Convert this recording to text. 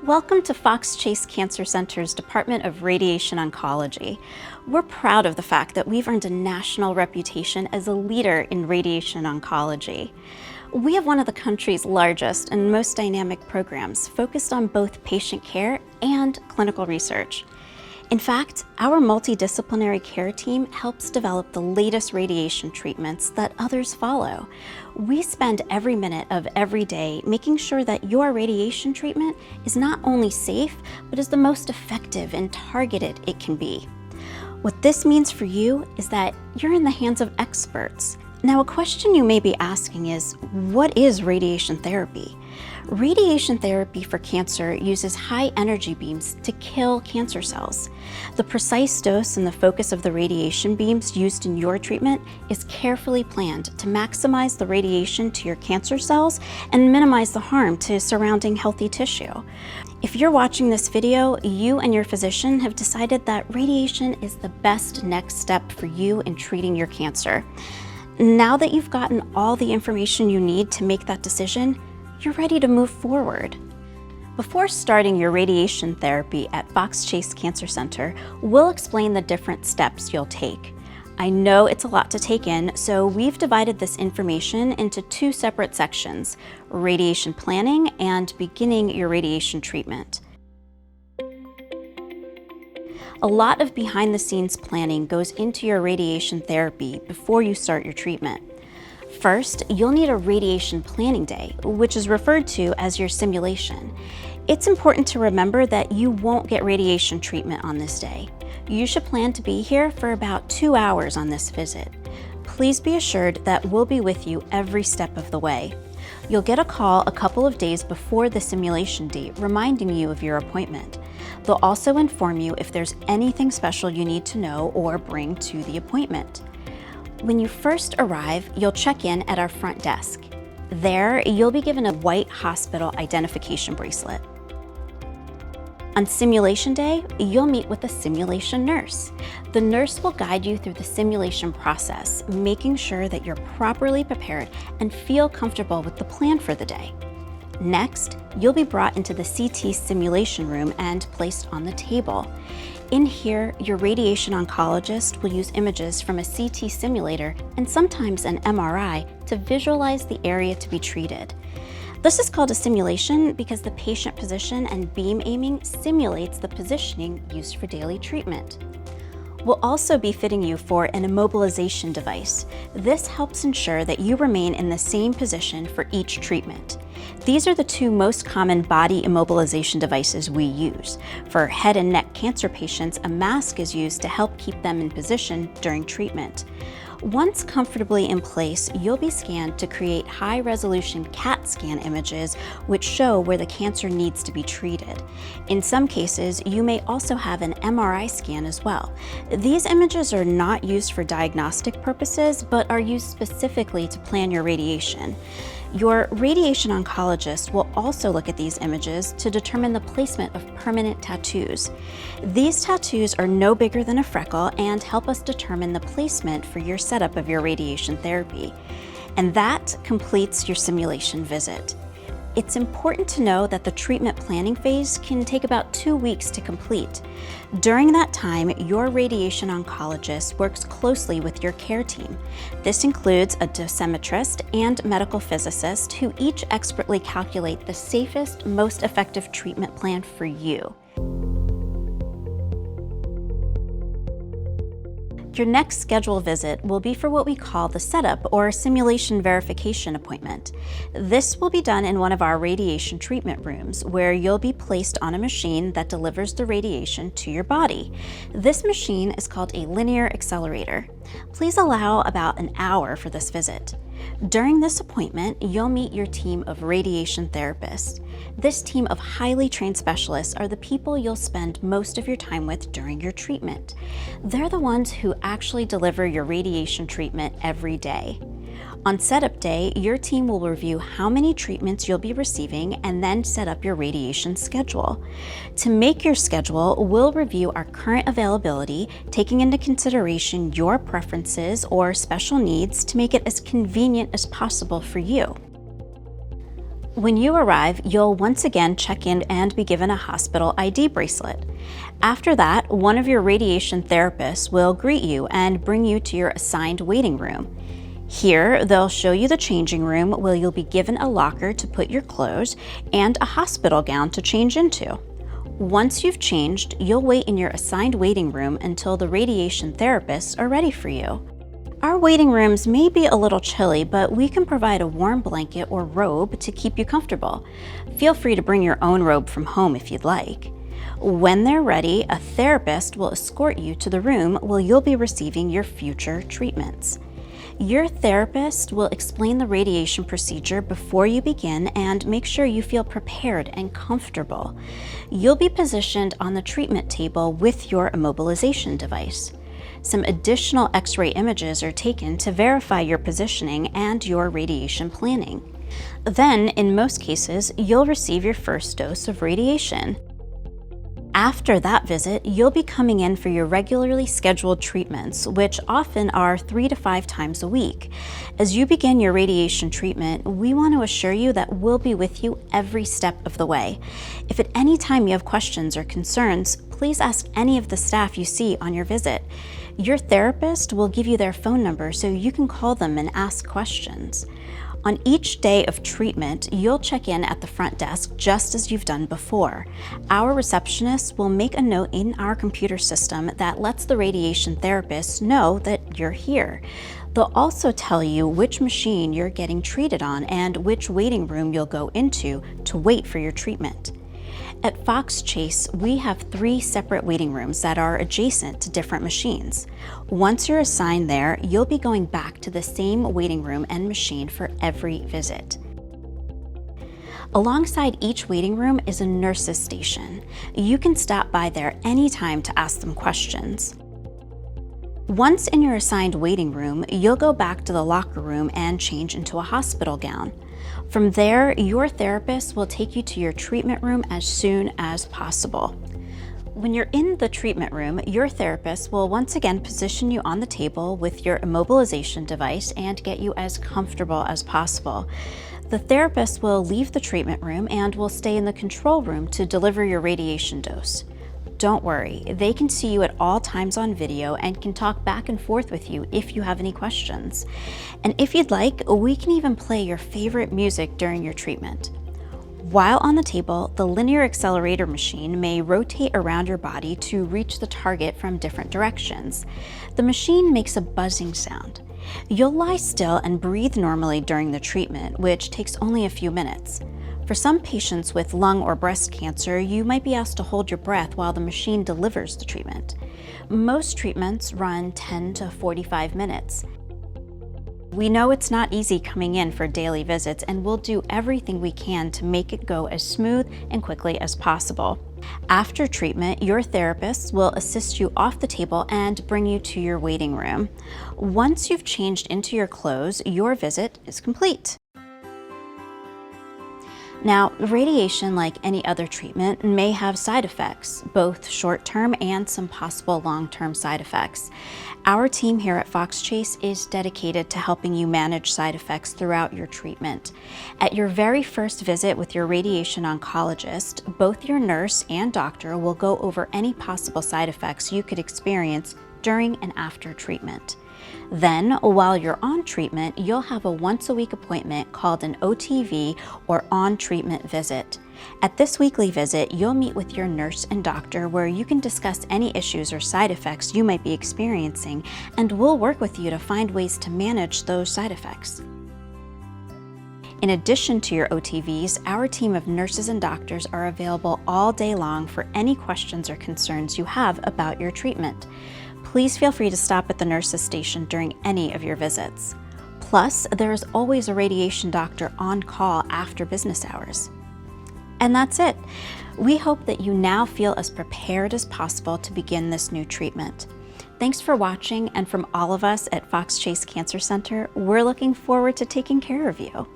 Welcome to Fox Chase Cancer Center's Department of Radiation Oncology. We're proud of the fact that we've earned a national reputation as a leader in radiation oncology. We have one of the country's largest and most dynamic programs focused on both patient care and clinical research. In fact, our multidisciplinary care team helps develop the latest radiation treatments that others follow. We spend every minute of every day making sure that your radiation treatment is not only safe, but is the most effective and targeted it can be. What this means for you is that you're in the hands of experts. Now, a question you may be asking is, what is radiation therapy? Radiation therapy for cancer uses high energy beams to kill cancer cells. The precise dose and the focus of the radiation beams used in your treatment is carefully planned to maximize the radiation to your cancer cells and minimize the harm to surrounding healthy tissue. If you're watching this video, you and your physician have decided that radiation is the best next step for you in treating your cancer. Now that you've gotten all the information you need to make that decision, you're ready to move forward. Before starting your radiation therapy at Fox Chase Cancer Center, we'll explain the different steps you'll take. I know it's a lot to take in, so we've divided this information into two separate sections: radiation planning and beginning your radiation treatment. A lot of behind-the-scenes planning goes into your radiation therapy before you start your treatment. First, you'll need a radiation planning day, which is referred to as your simulation. It's important to remember that you won't get radiation treatment on this day. You should plan to be here for about 2 hours on this visit. Please be assured that we'll be with you every step of the way. You'll get a call a couple of days before the simulation date reminding you of your appointment. They'll also inform you if there's anything special you need to know or bring to the appointment. When you first arrive, you'll check in at our front desk. There, you'll be given a white hospital identification bracelet. On simulation day, you'll meet with a simulation nurse. The nurse will guide you through the simulation process, making sure that you're properly prepared and feel comfortable with the plan for the day. Next, you'll be brought into the CT simulation room and placed on the table. In here, your radiation oncologist will use images from a CT simulator and sometimes an MRI to visualize the area to be treated. This is called a simulation because the patient position and beam aiming simulates the positioning used for daily treatment. We'll also be fitting you for an immobilization device. This helps ensure that you remain in the same position for each treatment. These are the two most common body immobilization devices we use. For head and neck cancer patients, a mask is used to help keep them in position during treatment. Once comfortably in place, you'll be scanned to create high-resolution CAT scan images which show where the cancer needs to be treated. In some cases, you may also have an MRI scan as well. These images are not used for diagnostic purposes, but are used specifically to plan your radiation. Your radiation oncologist will also look at these images to determine the placement of permanent tattoos. These tattoos are no bigger than a freckle and help us determine the placement for your setup of your radiation therapy. And that completes your simulation visit. It's important to know that the treatment planning phase can take about 2 weeks to complete. During that time, your radiation oncologist works closely with your care team. This includes a dosimetrist and medical physicist who each expertly calculate the safest, most effective treatment plan for you. Your next scheduled visit will be for what we call the setup or simulation verification appointment. This will be done in one of our radiation treatment rooms where you'll be placed on a machine that delivers the radiation to your body. This machine is called a linear accelerator. Please allow about an hour for this visit. During this appointment, you'll meet your team of radiation therapists. This team of highly trained specialists are the people you'll spend most of your time with during your treatment. They're the ones who actually deliver your radiation treatment every day. On setup day, your team will review how many treatments you'll be receiving and then set up your radiation schedule. To make your schedule, we'll review our current availability, taking into consideration your preferences or special needs to make it as convenient as possible for you. When you arrive, you'll once again check in and be given a hospital ID bracelet. After that, one of your radiation therapists will greet you and bring you to your assigned waiting room. Here, they'll show you the changing room where you'll be given a locker to put your clothes and a hospital gown to change into. Once you've changed, you'll wait in your assigned waiting room until the radiation therapists are ready for you. Our waiting rooms may be a little chilly, but we can provide a warm blanket or robe to keep you comfortable. Feel free to bring your own robe from home if you'd like. When they're ready, a therapist will escort you to the room where you'll be receiving your future treatments. Your therapist will explain the radiation procedure before you begin and make sure you feel prepared and comfortable. You'll be positioned on the treatment table with your immobilization device. Some additional X-ray images are taken to verify your positioning and your radiation planning. Then, in most cases, you'll receive your first dose of radiation. After that visit, you'll be coming in for your regularly scheduled treatments, which often are 3 to 5 times a week. As you begin your radiation treatment, we want to assure you that we'll be with you every step of the way. If at any time you have questions or concerns, please ask any of the staff you see on your visit. Your therapist will give you their phone number so you can call them and ask questions. On each day of treatment, you'll check in at the front desk just as you've done before. Our receptionist will make a note in our computer system that lets the radiation therapist know that you're here. They'll also tell you which machine you're getting treated on and which waiting room you'll go into to wait for your treatment. At Fox Chase, we have 3 separate waiting rooms that are adjacent to different machines. Once you're assigned there, you'll be going back to the same waiting room and machine for every visit. Alongside each waiting room is a nurse's station. You can stop by there anytime to ask them questions. Once in your assigned waiting room, you'll go back to the locker room and change into a hospital gown. From there, your therapist will take you to your treatment room as soon as possible. When you're in the treatment room, your therapist will once again position you on the table with your immobilization device and get you as comfortable as possible. The therapist will leave the treatment room and will stay in the control room to deliver your radiation dose. Don't worry, they can see you at all times on video and can talk back and forth with you if you have any questions. And if you'd like, we can even play your favorite music during your treatment. While on the table, the linear accelerator machine may rotate around your body to reach the target from different directions. The machine makes a buzzing sound. You'll lie still and breathe normally during the treatment, which takes only a few minutes. For some patients with lung or breast cancer, you might be asked to hold your breath while the machine delivers the treatment. Most treatments run 10 to 45 minutes. We know it's not easy coming in for daily visits, and we'll do everything we can to make it go as smooth and quickly as possible. After treatment, your therapist will assist you off the table and bring you to your waiting room. Once you've changed into your clothes, your visit is complete. Now, radiation, like any other treatment, may have side effects, both short-term and some possible long-term side effects. Our team here at Fox Chase is dedicated to helping you manage side effects throughout your treatment. At your very first visit with your radiation oncologist, both your nurse and doctor will go over any possible side effects you could experience during and after treatment. Then, while you're on treatment, you'll have a once-a-week appointment called an OTV, or on-treatment visit. At this weekly visit, you'll meet with your nurse and doctor where you can discuss any issues or side effects you might be experiencing, and we'll work with you to find ways to manage those side effects. In addition to your OTVs, our team of nurses and doctors are available all day long for any questions or concerns you have about your treatment. Please feel free to stop at the nurse's station during any of your visits. Plus, there is always a radiation doctor on call after business hours. And that's it. We hope that you now feel as prepared as possible to begin this new treatment. Thanks for watching, and from all of us at Fox Chase Cancer Center, we're looking forward to taking care of you.